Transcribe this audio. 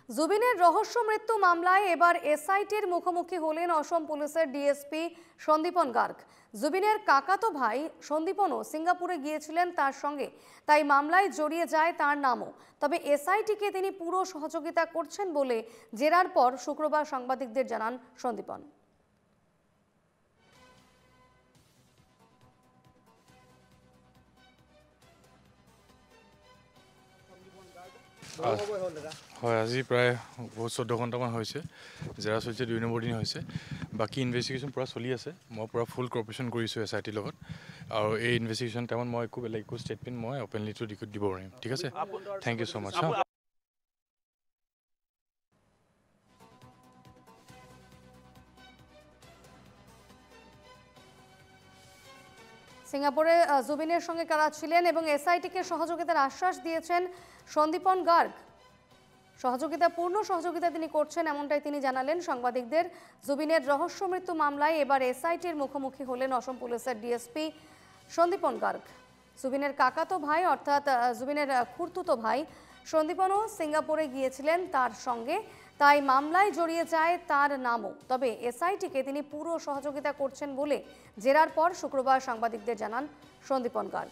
জুবিনের রহস্য মৃত্যু মামলায় এবার এসআইটির মুখোমুখি হলেন অসম পুলিশের ডিএসপি সন্দীপন গার্গ। জুবিনের কাকাতো ভাই সন্দীপনও সিঙ্গাপুরে গিয়েছিলেন তার সঙ্গে, তাই মামলায় জড়িয়ে যায় তার নামও। তবে এসআইটিকে তিনি পুরো সহযোগিতা করছেন বলে জেরার পর শুক্রবার সাংবাদিকদের জানান সন্দীপন। হয় আজি প্ৰায় 14 ঘণ্টামান হৈছে জেৰা চলিছে 2 নম্বৰ দিন হৈছে বাকি ইনভেষ্টিগেশ্যন পুৰা চলি আছে মই পুৰা ফুল কোঅপাৰেশ্যন কৰিছোঁ এসআইটিৰ লগত আৰু এই ইনভেষ্টিগেশ্যন টাইমত মই একো ষ্টেটমেণ্ট মই ওপেনলি টু দিব পাৰিম ঠিক আছে থ্যাংক ইউ সো মাচ সিঙ্গাপুরে জুবিনের সঙ্গে কারা ছিলেন এবং এসআইটিকে সহযোগিতার আশ্বাস দিয়েছেন সন্দীপন গার্গ। পূর্ণ সহযোগিতা তিনি করছেন এমনটাই তিনি জানালেন সাংবাদিকদের। জুবিনের রহস্য মৃত্যু মামলায় এবার এসআইটির মুখোমুখি হলেন অসম পুলিশের ডিএসপি সন্দীপন গার্গ। জুবিনের কাকাতো ভাই অর্থাৎ জুবিনের খুড়তুতো ভাই সন্দীপনও সিঙ্গাপুরে গিয়েছিলেন তার সঙ্গে, তাই মামলায় জড়িয়ে যায় তার নামও। তবে এসআইটিকে তিনি পুরো সহযোগিতা করছেন বলে জেরার পর শুক্রবার সাংবাদিকদের জানান সন্দীপন গার্গ।